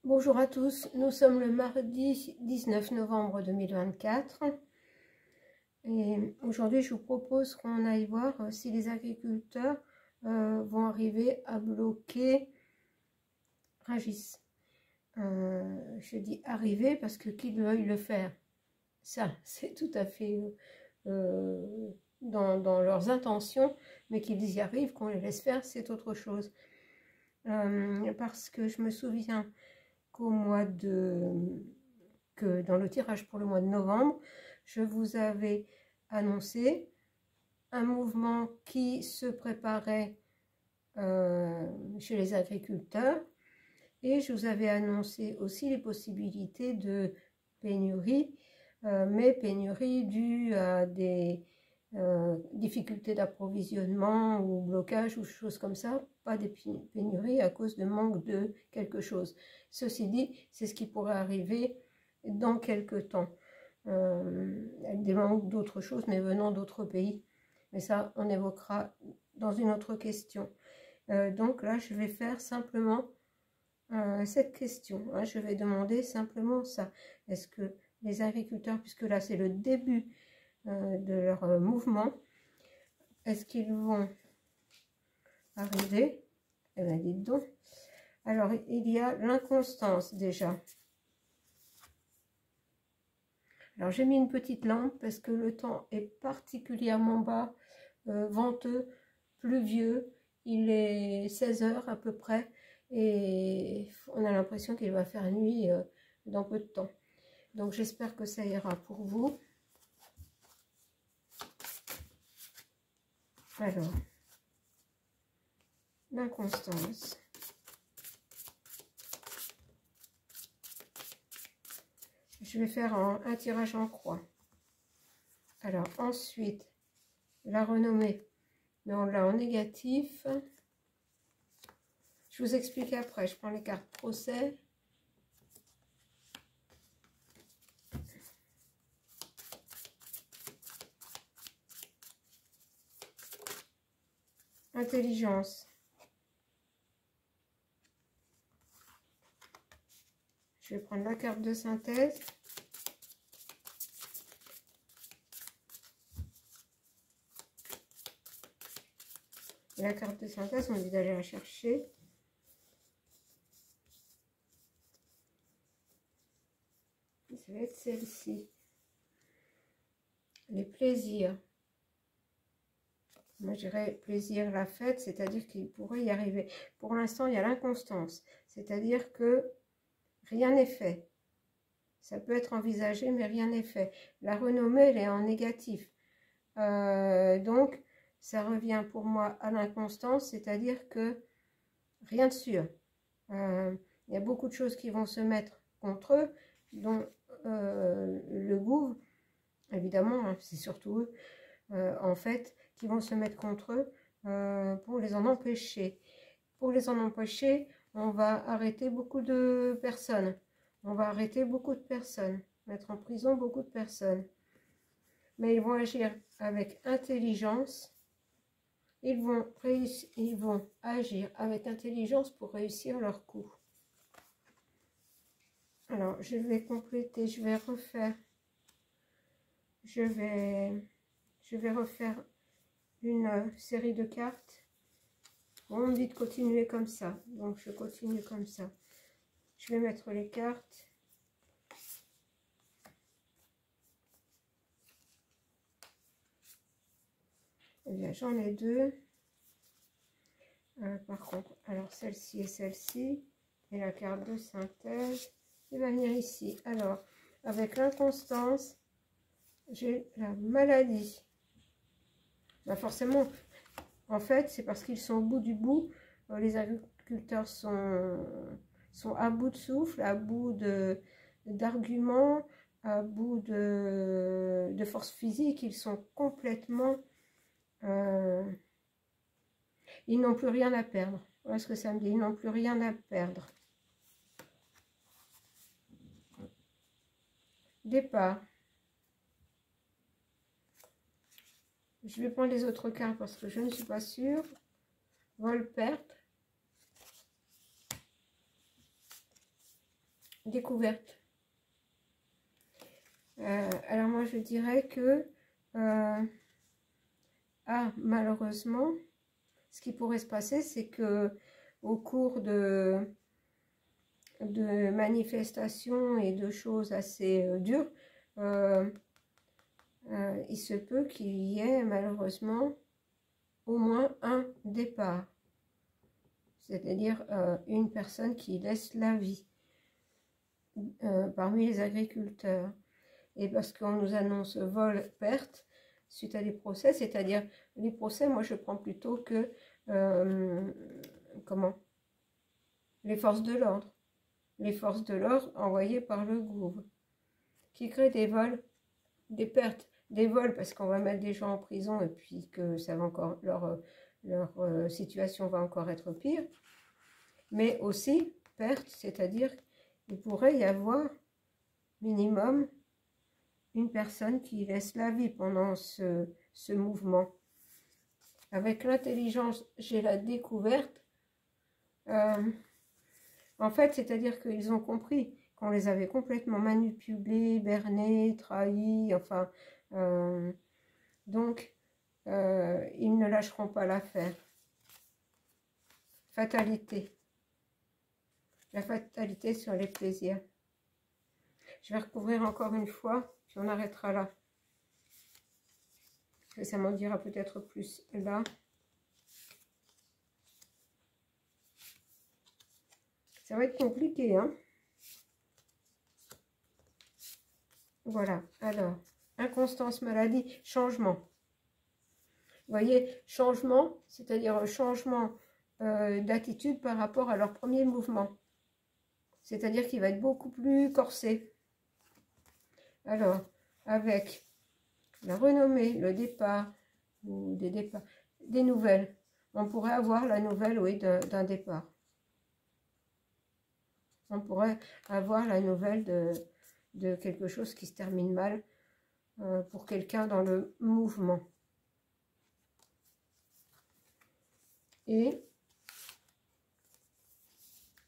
Bonjour à tous, nous sommes le mardi 19 novembre 2024 et aujourd'hui je vous propose qu'on aille voir si les agriculteurs vont arriver à bloquer Rungis. Je dis arriver parce que qu'ils veuillent le faire, ça c'est tout à fait dans leurs intentions, mais qu'ils y arrivent, qu'on les laisse faire, c'est autre chose. Parce que je me souviens que dans le tirage pour le mois de novembre, je vous avais annoncé un mouvement qui se préparait chez les agriculteurs, et je vous avais annoncé aussi les possibilités de pénurie, mais pénurie due à des difficultés d'approvisionnement ou blocage ou choses comme ça, pas des pénuries à cause de manque de quelque chose. Ceci dit, c'est ce qui pourrait arriver dans quelque temps, avec des manques d'autres choses, mais venant d'autres pays. Mais ça, on évoquera dans une autre question. Donc là, je vais faire simplement cette question. Hein, je vais demander simplement ça. Est-ce que les agriculteurs, puisque là c'est le début de leur mouvement, est-ce qu'ils vont arriver? Eh bien, dites donc. Alors, il y a l'inconstance déjà. Alors, j'ai mis une petite lampe parce que le temps est particulièrement bas, venteux, pluvieux. Il est 16 h à peu près et on a l'impression qu'il va faire nuit dans peu de temps. Donc, j'espère que ça ira pour vous. Alors, l'inconstance. Je vais faire un tirage en croix. Alors, ensuite, la renommée. Mais on l'a en négatif. Je vous explique après. Je prends les cartes procès. Intelligence. Je vais prendre la carte de synthèse. Et la carte de synthèse, on dit d'aller la chercher. Ça va être celle-ci. Les plaisirs. Moi, je dirais plaisir, la fête, c'est-à-dire qu'il pourrait y arriver. Pour l'instant, il y a l'inconstance. C'est-à-dire que rien n'est fait. Ça peut être envisagé, mais rien n'est fait. La renommée, elle est en négatif. Donc, ça revient pour moi à l'inconstance, c'est-à-dire que rien de sûr. Il y a beaucoup de choses qui vont se mettre contre eux, dont le gouvernement, évidemment, hein, c'est surtout eux, en fait, qui vont se mettre contre eux pour les en empêcher. Pour les en empêcher, on va arrêter beaucoup de personnes. On va arrêter beaucoup de personnes, mettre en prison beaucoup de personnes. Mais ils vont agir avec intelligence. Ils vont agir avec intelligence pour réussir leur coup. Alors, je vais compléter, je vais refaire. Je vais refaire une série de cartes. On me dit de continuer comme ça, donc je continue comme ça. Je vais mettre les cartes. Eh bien, j'en ai deux. Par contre, alors celle-ci et celle-ci, et la carte de synthèse, il va venir ici. Alors, avec l'inconstance, j'ai la maladie. Ben forcément, en fait, c'est parce qu'ils sont au bout du bout. Les agriculteurs sont à bout de souffle, à bout d'arguments, à bout de force physique. Ils sont complètement... ils n'ont plus rien à perdre. Voilà ce que ça me dit. Ils n'ont plus rien à perdre. Départ. Je vais prendre les autres cartes parce que je ne suis pas sûre. Vol-perte. découverte. Alors moi je dirais que malheureusement, ce qui pourrait se passer, c'est que au cours de manifestations et de choses assez dures, il se peut qu'il y ait malheureusement au moins un départ, c'est-à-dire une personne qui laisse la vie parmi les agriculteurs. Et parce qu'on nous annonce vol, perte, suite à des procès, c'est-à-dire les procès, moi je prends plutôt que les forces de l'ordre. Les forces de l'ordre envoyées par le gouvernement, qui créent des vols, des pertes, des vols parce qu'on va mettre des gens en prison et puis que ça va encore leur situation va encore être pire, mais aussi pertes, c'est-à-dire il pourrait y avoir minimum une personne qui laisse la vie pendant ce mouvement. Avec l'intelligence, j'ai la découverte. En fait, c'est-à-dire qu'ils ont compris qu'on les avait complètement manipulés, bernés, trahis, enfin... donc, ils ne lâcheront pas l'affaire. Fatalité. La fatalité sur les plaisirs. Je vais recouvrir encore une fois, puis on arrêtera là. Parce que ça m'en dira peut-être plus là. Ça va être compliqué, hein. Voilà, alors, inconstance, maladie, changement. Vous voyez, changement, c'est-à-dire changement d'attitude par rapport à leur premier mouvement. C'est-à-dire qu'il va être beaucoup plus corsé. Alors, avec la renommée, le départ, ou des départs, des nouvelles, on pourrait avoir la nouvelle, oui, d'un départ. On pourrait avoir la nouvelle de quelque chose qui se termine mal pour quelqu'un dans le mouvement. Et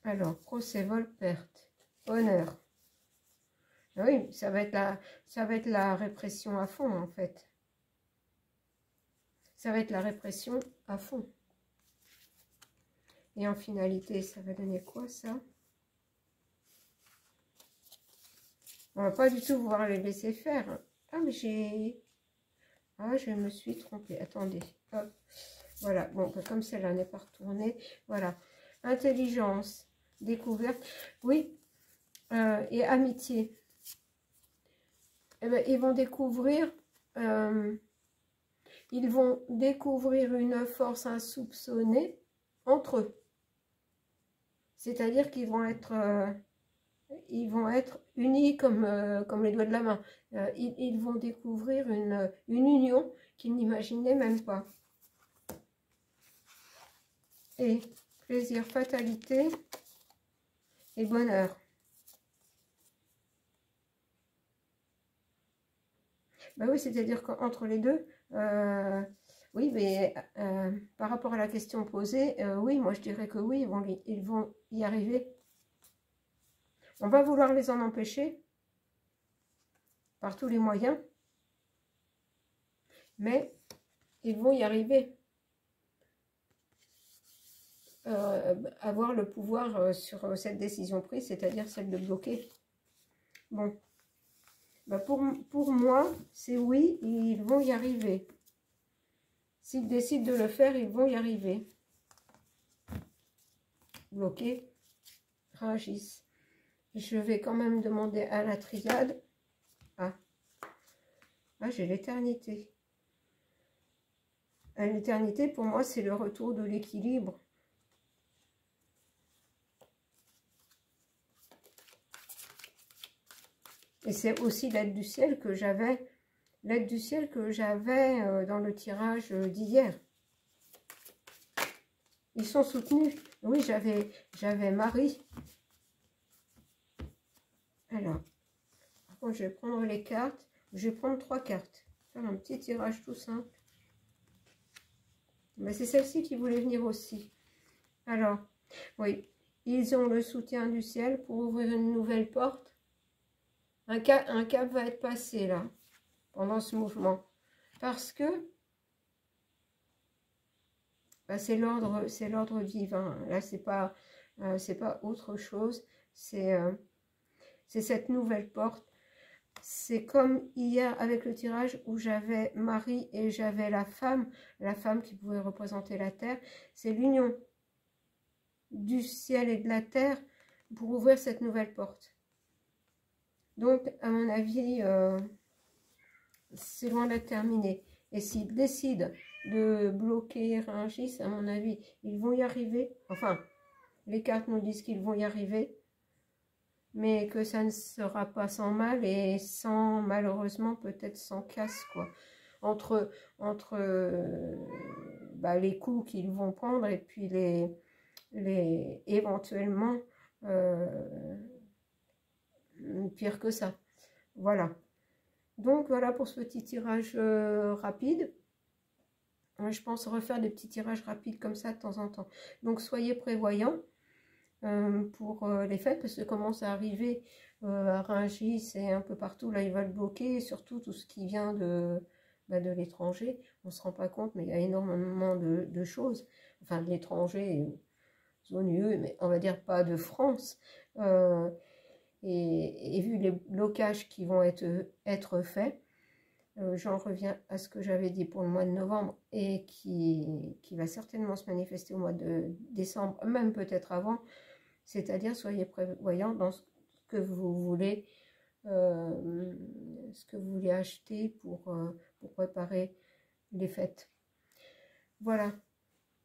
alors, procès, vol, perte, honneur. Oui, ça va être la répression à fond, en fait. Ça va être la répression à fond. Et en finalité, ça va donner quoi, ça? On va pas du tout vouloir les laisser faire. Ah, mais je me suis trompée. Attendez. Hop. Voilà. Bon, comme celle-là n'est pas retournée. Voilà. Intelligence, découverte. Oui. Et amitié. Eh ben, ils vont découvrir une force insoupçonnée entre eux. C'est-à-dire qu'ils vont être unis comme les doigts de la main. Ils vont découvrir une union qu'ils n'imaginaient même pas. Et plaisir, fatalité et bonheur. Ben oui, c'est-à-dire qu'entre les deux, oui, mais par rapport à la question posée, oui, moi je dirais que oui, ils vont y arriver. On va vouloir les en empêcher par tous les moyens, mais ils vont y arriver. Avoir le pouvoir sur cette décision prise, c'est-à-dire celle de bloquer. Bon. Bah pour moi, c'est oui, ils vont y arriver. S'ils décident de le faire, ils vont y arriver. Bloquer, réagissent. Je vais quand même demander à la triade. Ah j'ai l'éternité. L'éternité, pour moi, c'est le retour de l'équilibre. Et c'est aussi l'aide du ciel que j'avais. L'aide du ciel que j'avais dans le tirage d'hier. Ils sont soutenus. Oui, j'avais Marie. Alors, par contre, je vais prendre les cartes. Je vais prendre 3 cartes. Faire un petit tirage tout simple. Mais c'est celle-ci qui voulait venir aussi. Alors, oui, ils ont le soutien du ciel pour ouvrir une nouvelle porte. Un cap va être passé là, pendant ce mouvement. Parce que bah, c'est l'ordre divin. Là, c'est pas autre chose. C'est cette nouvelle porte. C'est comme hier avec le tirage où j'avais Marie et j'avais la femme qui pouvait représenter la terre. C'est l'union du ciel et de la terre pour ouvrir cette nouvelle porte. Donc, à mon avis, c'est loin d'être terminé. Et s'ils décident de bloquer Rungis, à mon avis, ils vont y arriver. Enfin, les cartes nous disent qu'ils vont y arriver. Mais que ça ne sera pas sans mal et sans, malheureusement, peut-être sans casse, quoi. Entre bah, les coups qu'ils vont prendre et puis éventuellement pire que ça. Voilà. Donc voilà pour ce petit tirage rapide. Je pense refaire des petits tirages rapides comme ça de temps en temps. Donc soyez prévoyants pour les fêtes, parce que commence à arriver à Rungis et un peu partout. Là, ils veulent bloquer, surtout tout ce qui vient de l'étranger. On ne se rend pas compte, mais il y a énormément de choses. Enfin, de l'étranger, zone UE, mais on va dire pas de France. Et vu les blocages qui vont être faits, j'en reviens à ce que j'avais dit pour le mois de novembre et qui va certainement se manifester au mois de décembre, même peut-être avant. C'est-à-dire, soyez prévoyants dans ce que vous voulez, acheter pour préparer les fêtes. Voilà,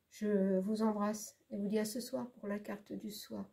je vous embrasse et vous dis à ce soir pour la carte du soir.